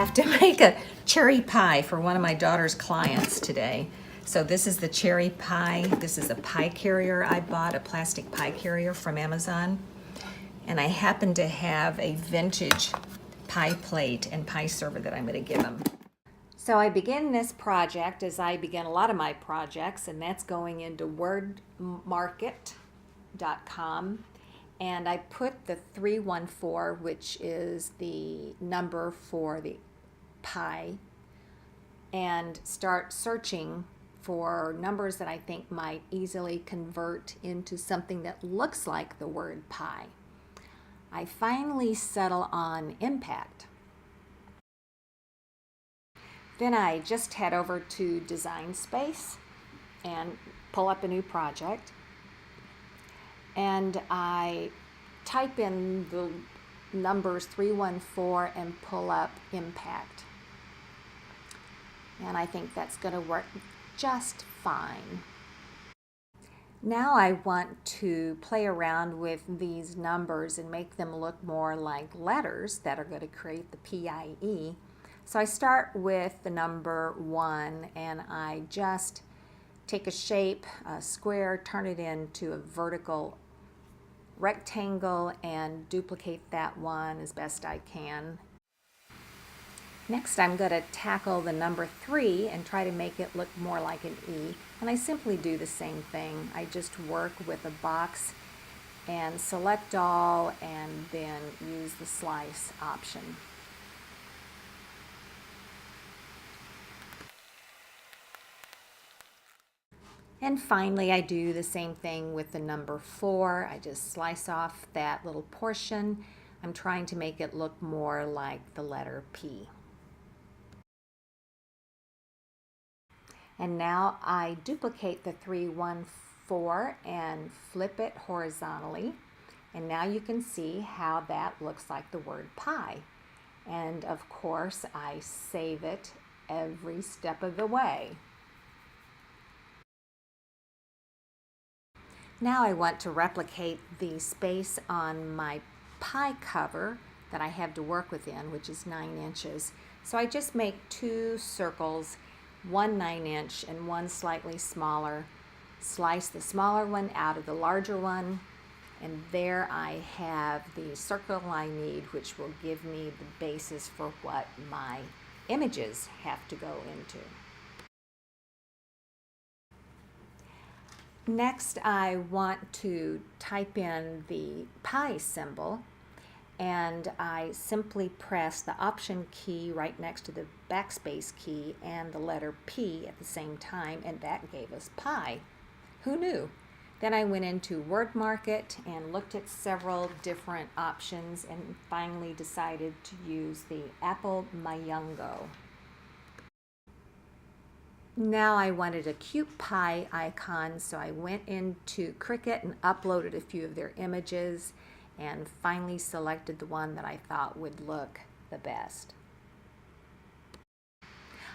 have to make a cherry pie for one of my daughter's clients today. So this is the cherry pie. This is a pie carrier I bought, a plastic pie carrier from Amazon. And I happen to have a vintage pie plate and pie server that I'm going to give them. So I begin this project as I begin a lot of my projects, and that's going into wordmarket.com. And I put the 314, which is the number for the pie, and start searching for numbers that I think might easily convert into something that looks like the word pie. I finally settle on impact. Then I just head over to Design Space and pull up a new project. And I type in the numbers 314 and pull up impact. And I think that's going to work just fine. Now I want to play around with these numbers and make them look more like letters that are going to create the PIE. So I start with the number 1, and I just take a shape, a square, turn it into a vertical rectangle, and duplicate that one as best I can. Next, I'm going to tackle the number 3 and try to make it look more like an E. And I simply do the same thing. I just work with a box and select all, and then use the slice option. And finally, I do the same thing with the number 4. I just slice off that little portion. I'm trying to make it look more like the letter P. And now I duplicate the 314 and flip it horizontally. And now you can see how that looks like the word pie. And of course, I save it every step of the way. Now I want to replicate the space on my pie cover that I have to work within, which is 9 inches. So I just make 2 circles, one 9-inch and one slightly smaller. Slice the smaller one out of the larger one, and there I have the circle I need, which will give me the basis for what my images have to go into. Next, I want to type in the pie symbol, and I simply press the Option key right next to the backspace key and the letter P at the same time, and that gave us pie. Who knew? Then I went into Word Market and looked at several different options and finally decided to use the AppleMyungio. Now I wanted a cute pie icon, so I went into Cricut and uploaded a few of their images and finally selected the one that I thought would look the best.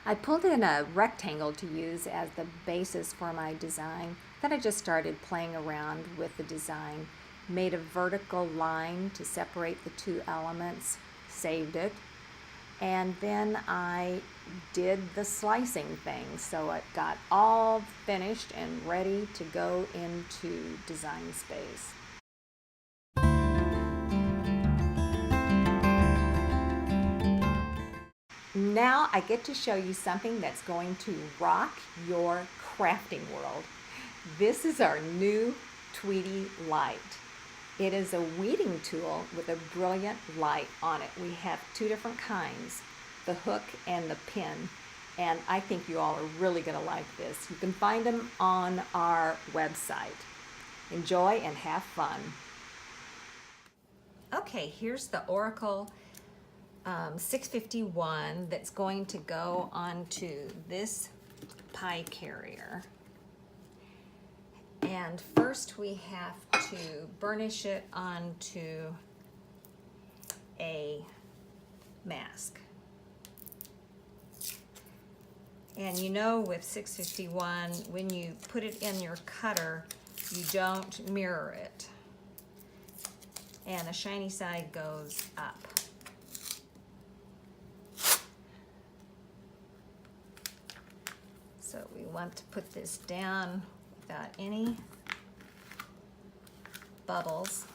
I pulled in a rectangle to use as the basis for my design. Then I just started playing around with the design, made a vertical line to separate the 2 elements, saved it, and then I did the slicing thing, so it got all finished and ready to go into Design Space. Now I get to show you something that's going to rock your crafting world. This is our new Tweety light. It is a weeding tool with a brilliant light on it. We have 2 different kinds, the hook and the pin, and I think you all are really going to like this. You can find them on our website. Enjoy and have fun. Okay, here's the Oracal 651 that's going to go onto this pie carrier. And first we have to burnish it onto a mask. And you know, with 651, when you put it in your cutter, you don't mirror it. And the shiny side goes up. want to put this down without any bubbles.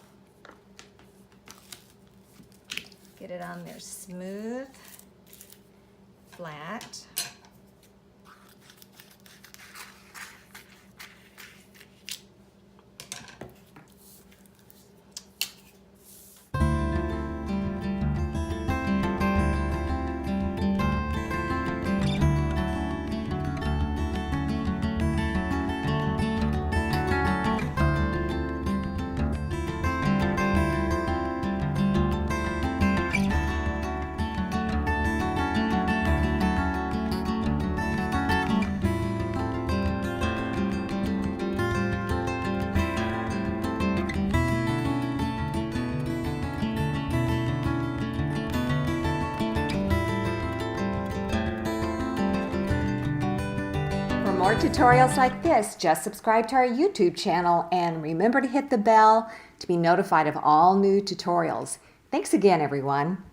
Get it on there smooth, flat. For more tutorials like this, just subscribe to our YouTube channel and remember to hit the bell to be notified of all new tutorials. Thanks again, everyone.